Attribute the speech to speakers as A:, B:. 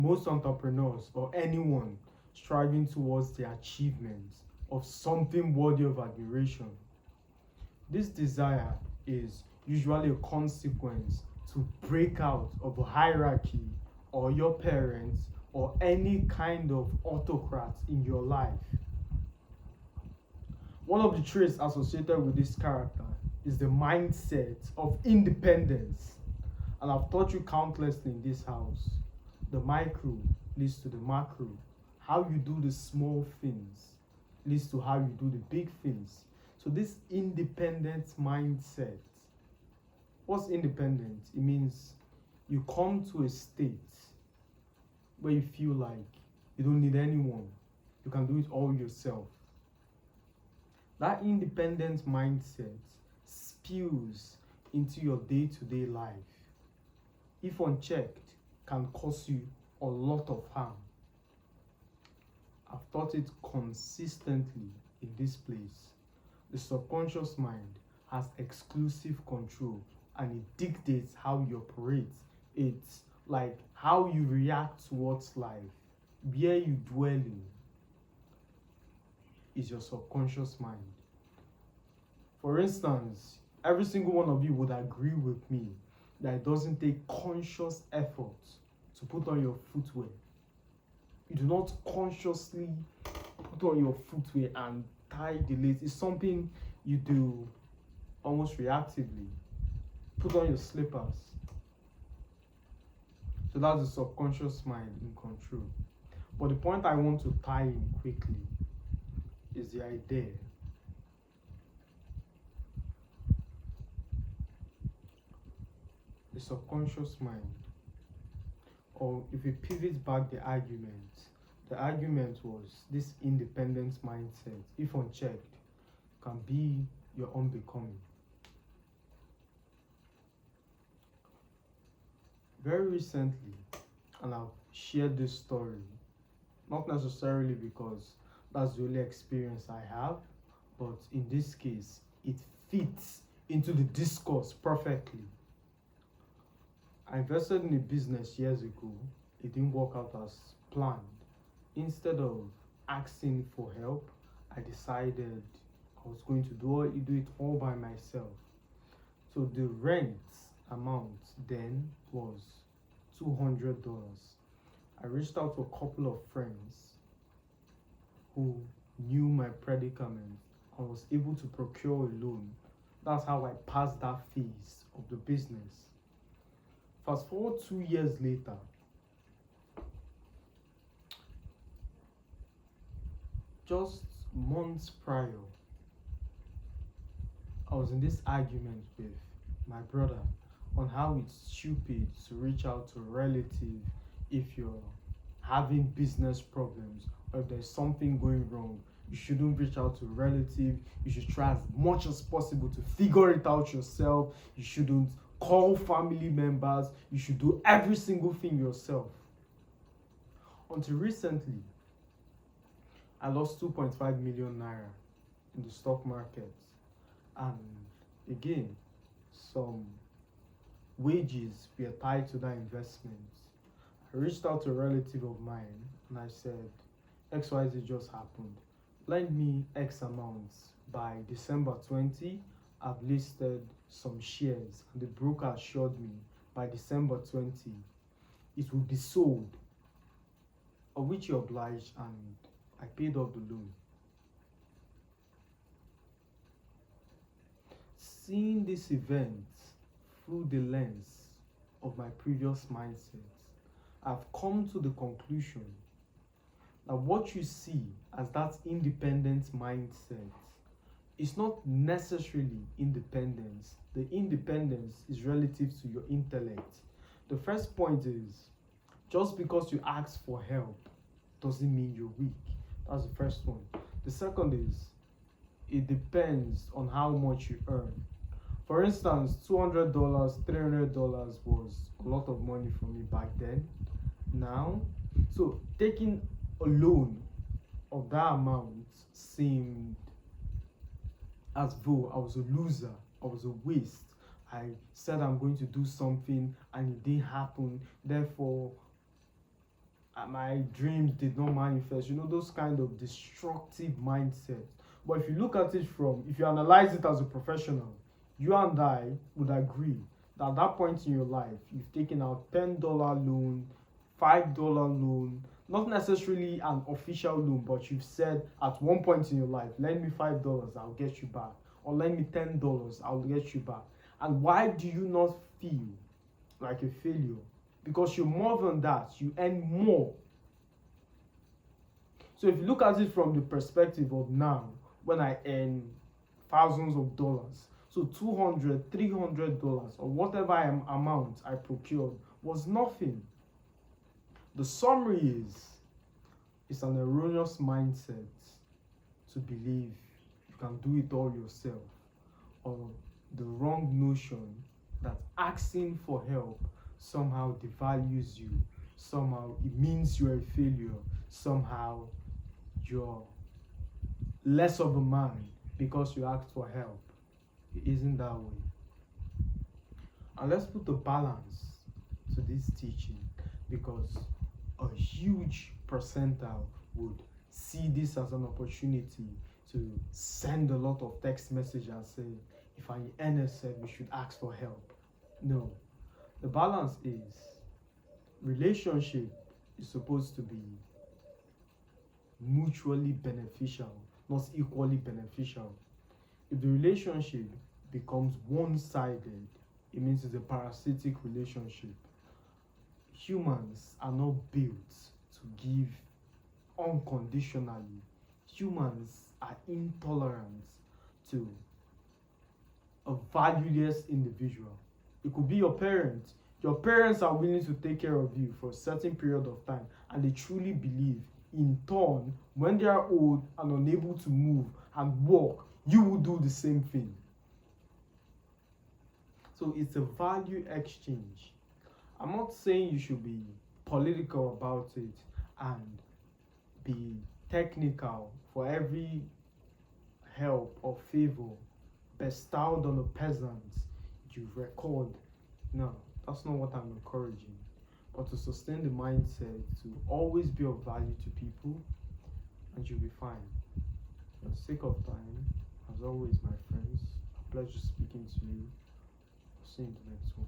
A: Most entrepreneurs or anyone striving towards the achievement of something worthy of admiration, this desire is usually a consequence to break out of a hierarchy or your parents or any kind of autocrat in your life. One of the traits associated with this character is the mindset of independence. And I've taught you countlessly in this house. The micro leads to the macro. How you do the small things leads to how you do the big things. So this independent mindset, what's independent? It means you come to a state where you feel like you don't need anyone. You can do it all yourself. That independent mindset spills into your day-to-day life. If unchecked, can cause you a lot of harm. I've taught it consistently in this place. The subconscious mind has exclusive control and it dictates how you operate. It's like how you react towards life. Where you dwell in is your subconscious mind. For instance, every single one of you would agree with me that it doesn't take conscious effort to put on your footwear. You do not consciously put on your footwear and tie the lace. It's something you do almost reactively. Put on your slippers. So that's the subconscious mind in control. But the point I want to tie in quickly is the idea the subconscious mind, or if we pivot back the argument was this independence mindset, if unchecked, can be your unbecoming. Very recently, and I've shared this story, not necessarily because that's the only experience I have, but in this case, it fits into the discourse perfectly. I invested in a business years ago. It didn't work out as planned. Instead of asking for help, I decided I was going to do it all by myself. So the rent amount then was $200. I reached out to a couple of friends who knew my predicament and was able to procure a loan. That's how I passed that phase of the business. Fast forward 2 years later, just months prior, I was in this argument with my brother on how it's stupid to reach out to a relative if you're having business problems or if there's something going wrong. You shouldn't reach out to a relative. You should try as much as possible to figure it out yourself. You shouldn't call family members. You should do every single thing yourself. Until recently, I lost 2.5 million naira in the stock market. And again, some wages were tied to that investment. I reached out to a relative of mine and I said, XYZ just happened. Lend me X amounts. By December 20, I've listed some shares and the broker assured me by December 20 it will be sold, of which he obliged, and I paid off the loan. Seeing this event through the lens of my previous mindset, I've come to the conclusion that what you see as that independent mindset is not necessarily independence. The independence is relative to your intellect. The first point is, just because you ask for help doesn't mean you're weak. That's the first one. The second is, it depends on how much you earn. For instance, $200, $300 was a lot of money for me back then. Now, so taking a loan of that amount seemed as though I was a loser, I was a waste. I said I'm going to do something and it didn't happen. Therefore, my dreams did not manifest. Those kind of destructive mindsets. But if you analyze it as a professional, you and I would agree that at that point in your life, you've taken out $10 loan, $5 loan, not necessarily an official loan, but you've said at one point in your life, lend me $5, I'll get you back, or lend me $10, I'll get you back. And why do you not feel like a failure? Because you're more than that, you earn more. So if you look at it from the perspective of now, when I earn thousands of dollars, so $200, $300, or whatever amount I procured was nothing. The summary is, it's an erroneous mindset to believe you can do it all yourself, or the wrong notion that asking for help somehow devalues you, somehow it means you're a failure, somehow you're less of a man because you asked for help. It isn't that way. And let's put a balance to this teaching, because a huge percentile would see this as an opportunity to send a lot of text messages and say, if an NS said we should ask for help. No. The balance is, relationship is supposed to be mutually beneficial, not equally beneficial. If the relationship becomes one-sided, it means it's a parasitic relationship. Humans are not built to give unconditionally. Humans are intolerant to a valueless individual. It could be your parents. Your parents are willing to take care of you for a certain period of time, and they truly believe, in turn, when they are old and unable to move and walk, you will do the same thing. So it's a value exchange. I'm not saying you should be political about it and be technical for every help or favor bestowed on a peasant you record. No, that's not what I'm encouraging. But to sustain the mindset to always be of value to people, and you'll be fine. For the sake of time, as always, my friends, a pleasure speaking to you. I'll see you in the next one.